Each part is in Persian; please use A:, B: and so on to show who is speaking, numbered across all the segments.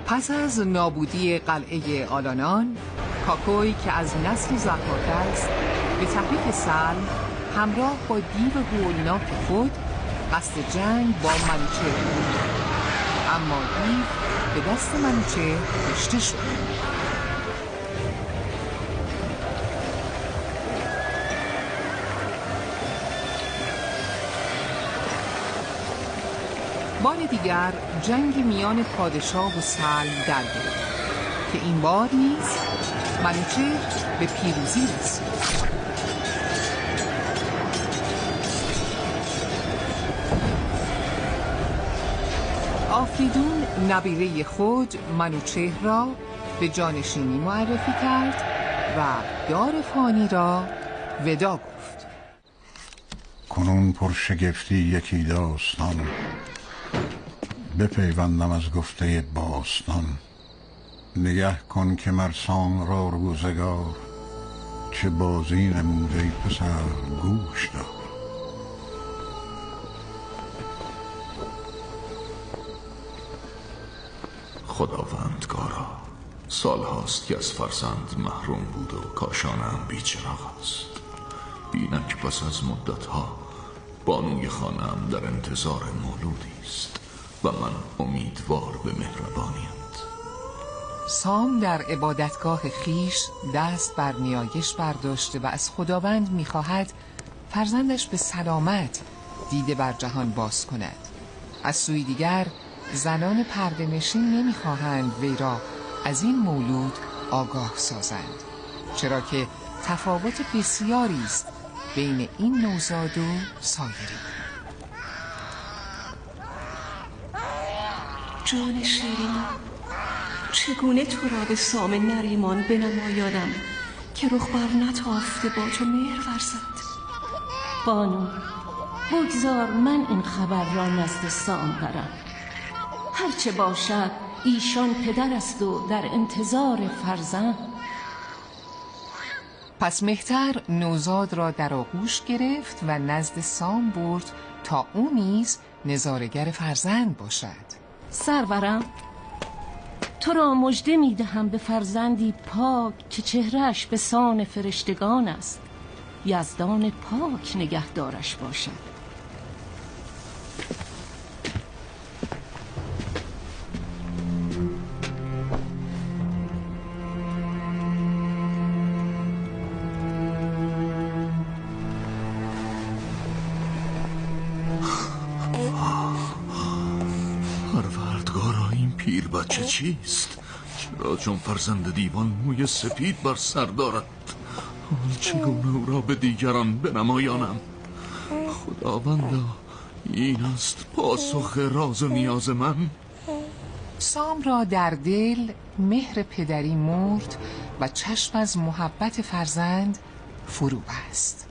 A: پس از نابودی قلعه آلانان، کاکوی که از نسل ضحاک است به تحریک سلم همراه با دیو هولناک خود قصد جنگ با منوچهر بود، اما دیو به دست منوچهر کشته شد. بار دیگر جنگی میان پادشاه و سلم در گرفت که این بار نیز منوچهر به پیروزی رسید. آفریدون نبیره خود منوچهر را به جانشینی معرفی کرد و دار فانی را ودا گفت.
B: کنون پرشگفتی یکی داستان، بپیوندم از گفته باستان. نگه کن که مرسان را روزگار، چه بازی نموده ای پسر گوش دار.
C: خداوندگارا، سال هاست که از فرزند محروم بود و کاشانم بیچراغ است. اینک پس از مدت ها بانوی خانم در انتظار مولودی است و من امیدوار به مهربانیت.
A: سام در عبادتگاه خیش دست بر نیایش برداشته و از خداوند می‌خواهد فرزندش به سلامت دیده بر جهان باز کند. از سوی دیگر زنان پرده نشین نمی‌خواهند وی را از این مولود آگاه سازند، چرا که تفاوت بسیاری است بین این نوزاد و سایرین.
D: جان شیرین، چگونه تو را به سام نریمان بنمایانم که رخ بر نتافته با تو مهر ورزد؟
E: بانو، بگذار من این خبر را نزد سام برم. هرچه باشد ایشان پدر است و در انتظار فرزند.
A: پس مهتر نوزاد را در آغوش گرفت و نزد سام برد تا او نیز نظارگر فرزند باشد.
E: سرورم، تو را مژده می دهم به فرزندی پاک که چهرهش به سان فرشتگان است. یزدان پاک نگهدارش باشد.
C: پروردگارا، این پیر بچه چیست؟ چرا چون فرزند دیوان موی سپید بر سر دارد؟ چگونه او را به دیگران بنمایانم؟ خداوندا، این است پاسخ راز و نیاز من؟
A: سام را در دل مهر پدری مرد و چشم از محبت فرزند فرو بست.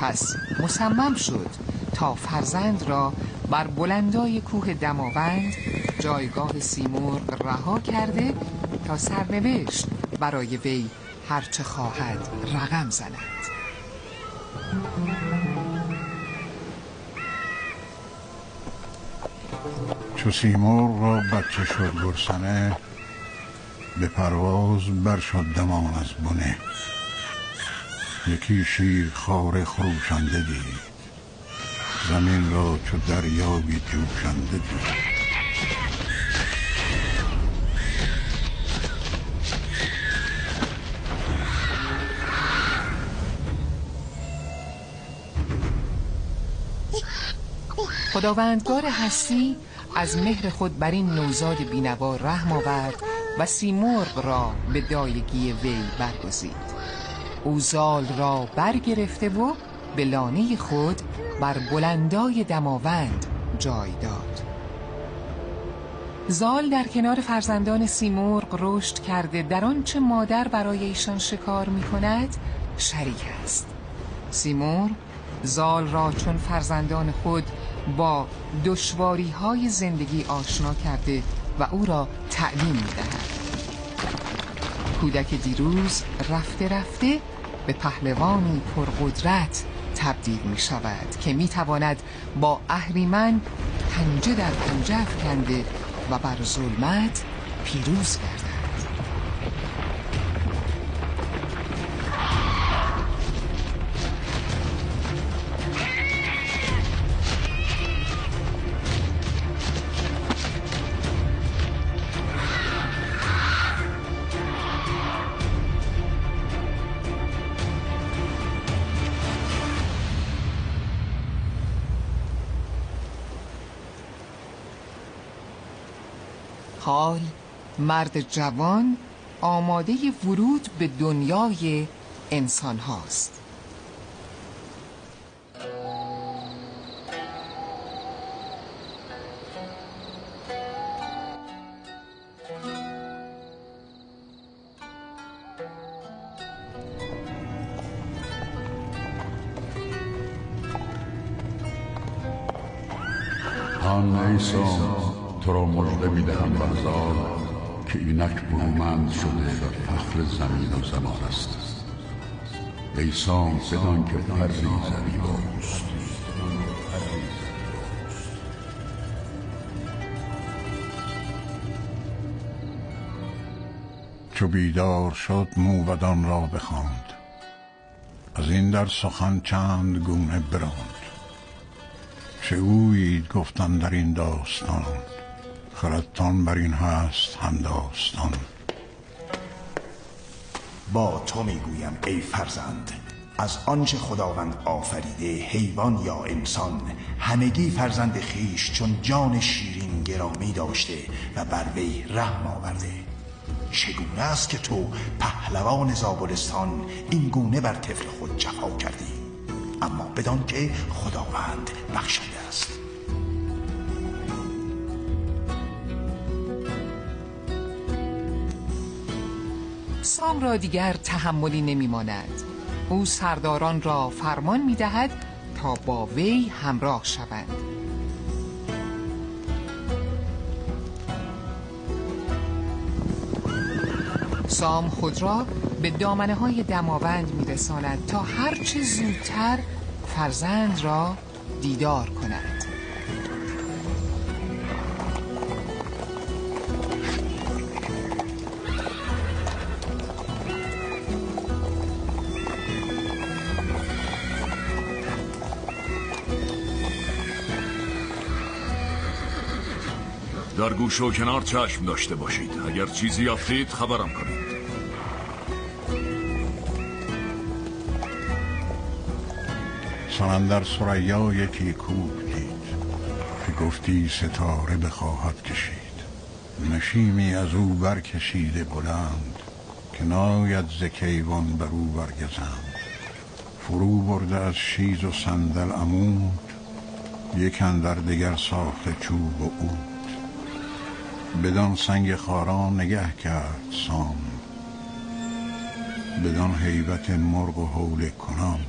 A: پس مصمم شد تا فرزند را بر بلندای کوه دماوند، جایگاه سیمرغ، رها کرده تا سرنوشت برای وی هرچه خواهد رقم زند.
B: چو سیمرغ را بچه شد گرسنه، به پرواز بر شد دمان از بنه. یکی شیر خواره خروشنده دید، زمین را چو دریایی جوشنده دید.
A: خداوندگار هستی از مهر خود بر این نوزاد بینوا رحم آورد و سیمرغ را به دایگی وی برگزید. او زال را برگرفته و به لانه خود بر بلندای دماوند جای داد. زال در کنار فرزندان سیمرغ رشد کرده در آنچه مادر برای ایشان شکار می کند شریک است. سیمرغ زال را چون فرزندان خود با دشواری‌های زندگی آشنا کرده و او را تعلیم می‌دهد. کودک دیروز رفته رفته به پهلوانی پرقدرت تبدیل می‌شود که می‌تواند با اهریمن پنجه در پنجه افکنده و بر ظلمت پیروز گردند. حال مرد جوان آماده ورود به دنیای انسان هاست.
B: آن ایسان تو را مژده می‌دهم بهزاد که اینک برومند شده و فخر زمین و زمان است. ای سام بدان که پری زریباست. چو بیدار شد موبدان را بخواند، از این در سخن چند گونه براند. چه گویید گفتن در این داستان، خردتان بر این هست هم داستان.
F: با تو میگویم ای فرزند، از آنچه خداوند آفریده حیوان یا انسان، همگی فرزند خیش چون جان شیرین گرامی داشته و بر وی رحم آورده. چگونه است که تو پهلوان زابلستان این گونه بر طفل خود جفا کردی؟ اما بدان که خداوند بخشنده است.
A: سام را دیگر تحملی نمی‌ماند. او سرداران را فرمان می‌دهد تا با وی همراه شوند. سام خود را به دامنه‌های دماوند می‌رساند تا هرچه زودتر فرزند را دیدار کند.
C: در گوش و کنار چشم داشته باشید. اگر چیزی یافتید خبرم کنید.
B: سمندر ثریا یکی کوه دید که گفتی ستاره بخواهد کشید. نشیمی از او برکشیده بلند که ناید ز کیوان بر او برگزند. فرو برده از شیز و صندل عمود، یک اندر دگر ساخته چوب و عود. بدان سنگ خارا نگه کرد سام، بدان هیبت مرغ و هول کنام.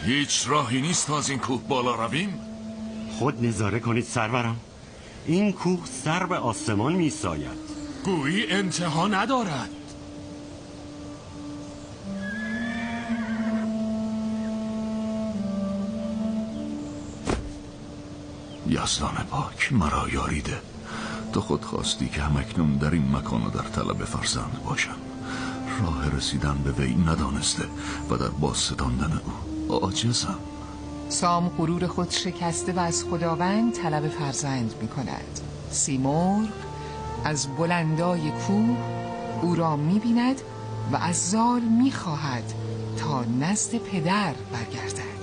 C: هیچ راهی نیست تا از این کوه بالا رویم؟
G: خود نظاره کنید سرورم، این کوه سر به آسمان می ساید.
C: گویی انتها ندارد. یزدان پاک مرا یاریده. تو خود خواستی که همکنون در این مکان و در طلب فرزند باشم. راه رسیدن به وی ندانسته و در بازستاندن او عاجزم.
A: سام غرور خود شکسته و از خداوند طلب فرزند می کند. سیمرغ از بلندای کوه او را می بیند و از زال می خواهد تا نزد پدر برگردد.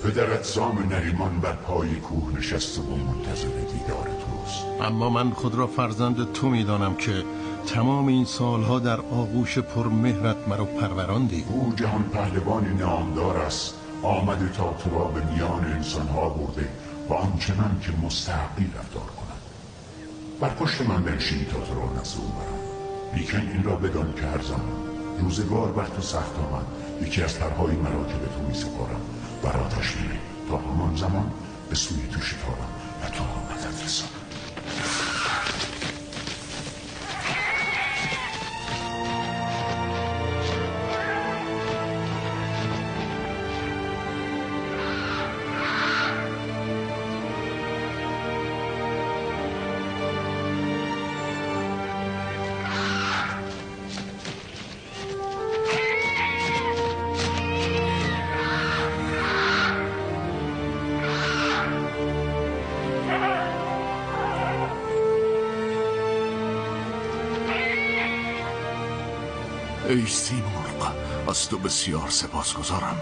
H: پدرت سام نریمان بر پای کوه نشسته و منتظر دیدار توست.
I: اما من خود را فرزند تو میدانم که تمام این سالها در آغوش پرمهرت مرا پروراندی.
H: او جهان پهلوانی نامدار است، آمده تا تو را به میان انسانها برده و آنچنان که مستحقی رفتار کند. بر پشت من بنشین تا تو را نزد او برم. لیکن این را بدان که هر زمان روزگار بر تو سخت آمد، یکی از پرهای مرا که به تو می سپارم بر آتش می‌ری تا همان زمان به سوی تو شتابم و تو را مدد رسانم.
C: ای سیمرغ، از تو بسیار سپاسگزارم.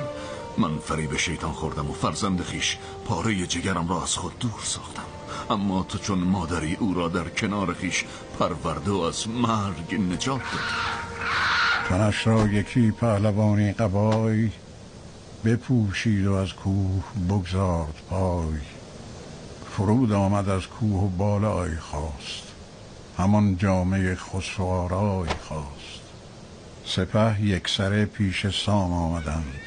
C: من فریب شیطان خوردم و فرزند خیش پاره جگرم را از خود دور ساختم، اما تو چون مادری او را در کنار خیش پرورده و از مرگ نجات دادی.
B: تنش را یکی پهلوانی قبای، بپوشید و از کوه بگذارد پای. فرود آمد از کوه و بالای خواست، همان جامه خسروآرای خواست. سپه یکسره پیش سام آمدند،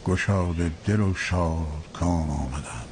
B: گشاده دل و شاد کام آمدند.